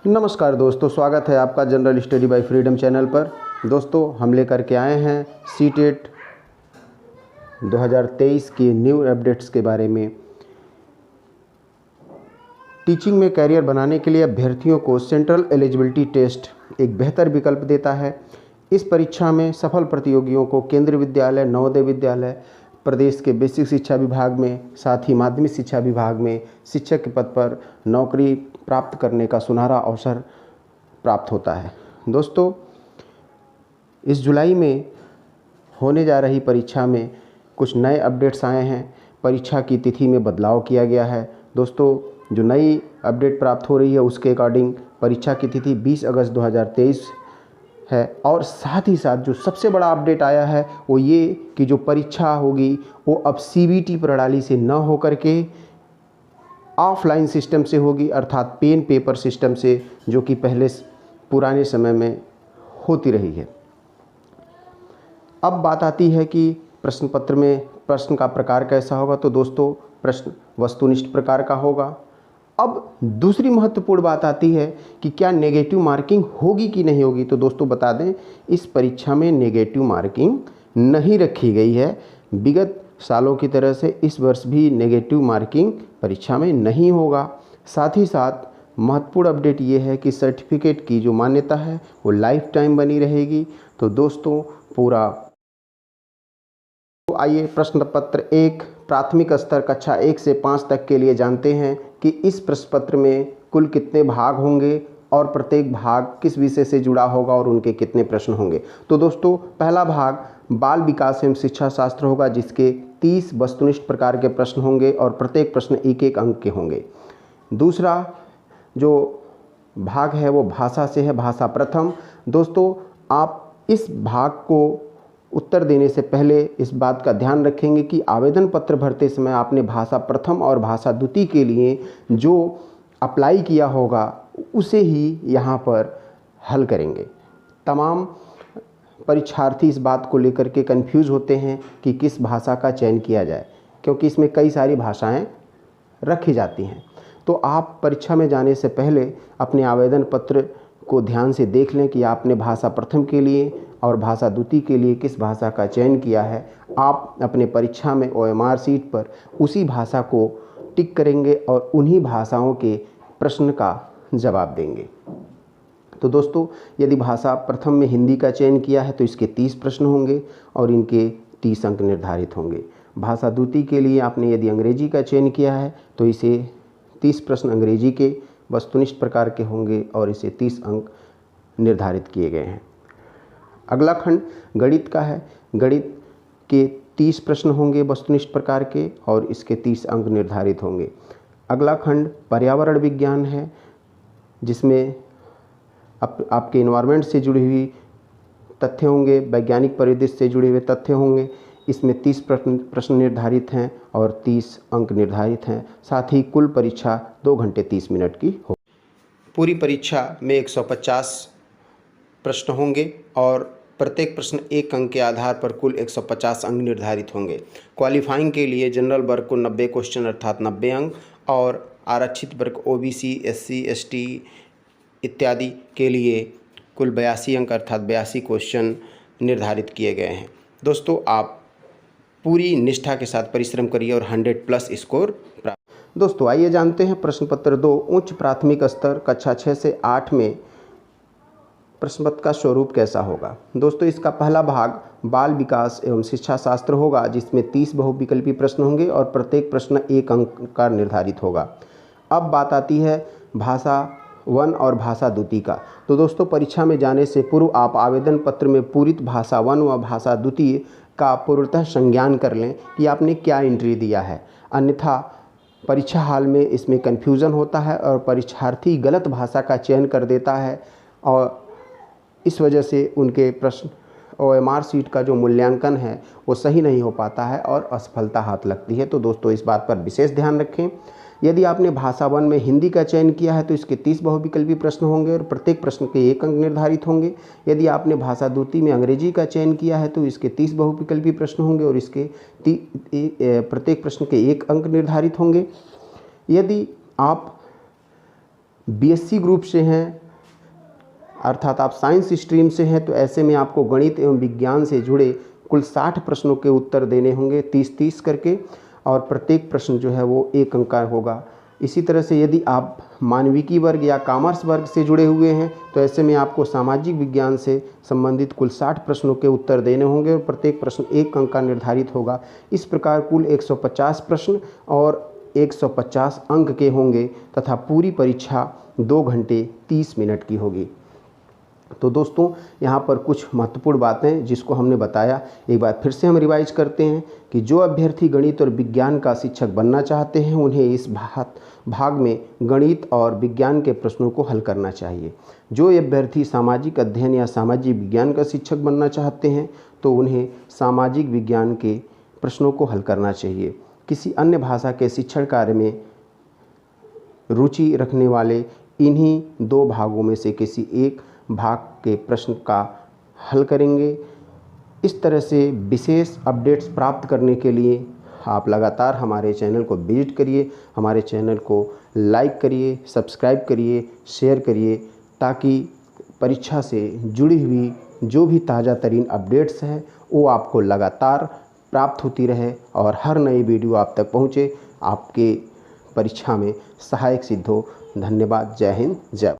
नमस्कार दोस्तों, स्वागत है आपका general study bye freedom channel पर। दोस्तों, हम लेकर के आए हैं सीटेट 2023 की न्यू अपडेट्स के बारे में। टीचिंग में कैरियर बनाने के लिए अभ्यर्थियों को सेंट्रल एलिजिबिलिटी टेस्ट एक बेहतर विकल्प देता है। इस परीक्षा में सफल प्रतियोगियों को केंद्रीय विद्यालय, नवोदय विद्यालय, प्रदेश के बेसिक शिक्षा विभाग में, साथ ही माध्यमिक शिक्षा विभाग में शिक्षक के पद पर नौकरी प्राप्त करने का सुनहरा अवसर प्राप्त होता है। दोस्तों, इस जुलाई में होने जा रही परीक्षा में कुछ नए अपडेट्स आए हैं। परीक्षा की तिथि में बदलाव किया गया है। दोस्तों, जो नई अपडेट प्राप्त हो रही है उसके अकॉर्डिंग परीक्षा की तिथि 20 अगस्त 2023 है। और साथ ही साथ जो सबसे बड़ा अपडेट आया है वो ये कि जो परीक्षा होगी वो अब सीबीटी प्रणाली से न होकर के ऑफलाइन सिस्टम से होगी, अर्थात पेन पेपर सिस्टम से, जो कि पहले पुराने समय में होती रही है। अब बात आती है कि प्रश्न पत्र में प्रश्न का प्रकार कैसा होगा। तो दोस्तों, प्रश्न वस्तुनिष्ठ प्रकार का होगा। अब दूसरी महत्वपूर्ण बात आती है कि क्या नेगेटिव मार्किंग होगी कि नहीं होगी। तो दोस्तों बता दें, इस परीक्षा में नेगेटिव मार्किंग नहीं रखी गई है। विगत सालों की तरह से इस वर्ष भी नेगेटिव मार्किंग परीक्षा में नहीं होगा। साथ ही साथ महत्वपूर्ण अपडेट ये है कि सर्टिफिकेट की जो मान्यता है वो लाइफ टाइम बनी रहेगी। तो दोस्तों, आइए प्रश्न पत्र 1 प्राथमिक स्तर कक्षा 1 से 5 तक के लिए जानते हैं कि इस प्रश्न पत्र में कुल कितने भाग होंगे और प्रत्येक भाग किस विषय से जुड़ा होगा और उनके कितने प्रश्न होंगे। तो दोस्तों, पहला भाग बाल विकास एवं शिक्षा शास्त्र होगा, जिसके 30 वस्तुनिष्ठ प्रकार के प्रश्न होंगे और प्रत्येक प्रश्न 1-1 अंक के होंगे। दूसरा जो भाग है वो भाषा से है, भाषा प्रथम। दोस्तों, आप इस भाग को उत्तर देने से पहले इस बात का ध्यान रखेंगे कि आवेदन पत्र भरते समय आपने भाषा प्रथम और भाषा द्वितीय के लिए जो अप्लाई किया होगा उसे ही यहाँ पर हल करेंगे। तमाम परीक्षार्थी इस बात को लेकर के कंफ्यूज होते हैं कि किस भाषा का चयन किया जाए, क्योंकि इसमें कई सारी भाषाएं रखी जाती हैं। तो आप परीक्षा में जाने से पहले अपने आवेदन पत्र को ध्यान से देख लें कि आपने भाषा प्रथम के लिए और भाषा द्वितीय के लिए किस भाषा का चयन किया है। आप अपने परीक्षा में ओएमआर सीट पर उसी भाषा को टिक करेंगे और उन्हीं भाषाओं के प्रश्न का जवाब देंगे। तो दोस्तों, यदि भाषा प्रथम में हिंदी का चयन किया है तो इसके 30 प्रश्न होंगे और इनके 30 अंक निर्धारित होंगे। भाषा द्वितीय के लिए आपने यदि अंग्रेजी का चयन किया है तो इसे 30 प्रश्न अंग्रेजी के वस्तुनिष्ठ प्रकार के होंगे और इसे 30 अंक निर्धारित किए गए हैं। अगला खंड गणित का है। गणित के 30 प्रश्न होंगे वस्तुनिष्ठ प्रकार के और इसके 30 अंक निर्धारित होंगे। अगला खंड पर्यावरण विज्ञान है, जिसमें आपके इन्वायरमेंट से जुड़ी हुई तथ्य होंगे, वैज्ञानिक परिदृश्य से जुड़े हुए तथ्य होंगे। इसमें 30 प्रश्न निर्धारित हैं और 30 अंक निर्धारित हैं। साथ ही कुल परीक्षा 2 घंटे 30 मिनट की हो। पूरी परीक्षा में 150 प्रश्न होंगे और प्रत्येक प्रश्न 1 अंक के आधार पर कुल 150 अंक निर्धारित होंगे। क्वालिफाइंग के लिए जनरल वर्ग को 90 क्वेश्चन अर्थात 90 अंक और आरक्षित वर्ग ओबीसी, एससी, एसटी इत्यादि के लिए कुल 82 अंक अर्थात 82 क्वेश्चन निर्धारित किए गए हैं। दोस्तों, आप पूरी निष्ठा के साथ परिश्रम करिए और 100+ स्कोर प्राप्त। दोस्तों, आइए जानते हैं प्रश्न पत्र 2 उच्च प्राथमिक स्तर कक्षा 6 से 8 में प्रश्न पत्र का स्वरूप कैसा होगा। दोस्तों, इसका पहला भाग बाल विकास एवं शिक्षा शास्त्र होगा, जिसमें 30 बहुविकल्पी प्रश्न होंगे और प्रत्येक प्रश्न 1 अंक का निर्धारित होगा। अब बात आती है भाषा 1 और भाषा द्वितीय का। तो दोस्तों, परीक्षा में जाने से पूर्व आप आवेदन पत्र में पूरित भाषा 1 व भाषा द्वितीय का पूर्णतः संज्ञान कर लें कि आपने क्या एंट्री दिया है। अन्यथा परीक्षा हाल में इसमें कन्फ्यूज़न होता है और परीक्षार्थी गलत भाषा का चयन कर देता है और इस वजह से उनके प्रश्न ओएमआर सीट का जो मूल्यांकन है वो सही नहीं हो पाता है और असफलता हाथ लगती है। तो दोस्तों, इस बात पर विशेष ध्यान रखें। यदि आपने भाषा 1 में हिंदी का चयन किया है तो इसके 30 बहुविकल्पी प्रश्न होंगे और प्रत्येक प्रश्न के 1 अंक निर्धारित होंगे। यदि आपने भाषा द्वितीय में अंग्रेजी का चयन किया है तो इसके 30 बहुविकल्पी प्रश्न होंगे और इसके प्रत्येक प्रश्न के 1 अंक निर्धारित होंगे। यदि आप बीएससी ग्रुप से हैं अर्थात आप साइंस स्ट्रीम से हैं तो ऐसे में आपको गणित एवं विज्ञान से जुड़े कुल 60 प्रश्नों के उत्तर देने होंगे 30-30 करके, और प्रत्येक प्रश्न जो है वो 1 अंक का होगा। इसी तरह से यदि आप मानविकी वर्ग या कॉमर्स वर्ग से जुड़े हुए हैं तो ऐसे में आपको सामाजिक विज्ञान से संबंधित कुल 60 प्रश्नों के उत्तर देने होंगे और प्रत्येक प्रश्न 1 अंक का निर्धारित होगा। इस प्रकार कुल 150 प्रश्न और 150 अंक के होंगे तथा पूरी परीक्षा 2 घंटे 30 मिनट की होगी। तो दोस्तों यहाँ पर कुछ महत्वपूर्ण बातें जिसको हमने बताया, एक बार फिर से हम रिवाइज करते हैं कि जो अभ्यर्थी गणित और विज्ञान का शिक्षक बनना चाहते हैं उन्हें इस भाग में गणित और विज्ञान के प्रश्नों को हल करना चाहिए। जो अभ्यर्थी सामाजिक अध्ययन या सामाजिक विज्ञान का शिक्षक बनना चाहते हैं तो उन्हें सामाजिक विज्ञान के प्रश्नों को हल करना चाहिए। किसी अन्य भाषा के शिक्षण कार्य में रुचि रखने वाले इन्हीं 2 भागों में से किसी एक भाग के प्रश्न का हल करेंगे। इस तरह से विशेष अपडेट्स प्राप्त करने के लिए आप लगातार हमारे चैनल को विजिट करिए, हमारे चैनल को लाइक करिए, सब्सक्राइब करिए, शेयर करिए, ताकि परीक्षा से जुड़ी हुई जो भी ताज़ा तरीन अपडेट्स हैं वो आपको लगातार प्राप्त होती रहे और हर नई वीडियो आप तक पहुँचे, आपके परीक्षा में सहायक सिद्ध हो। धन्यवाद। जय हिंद, जय।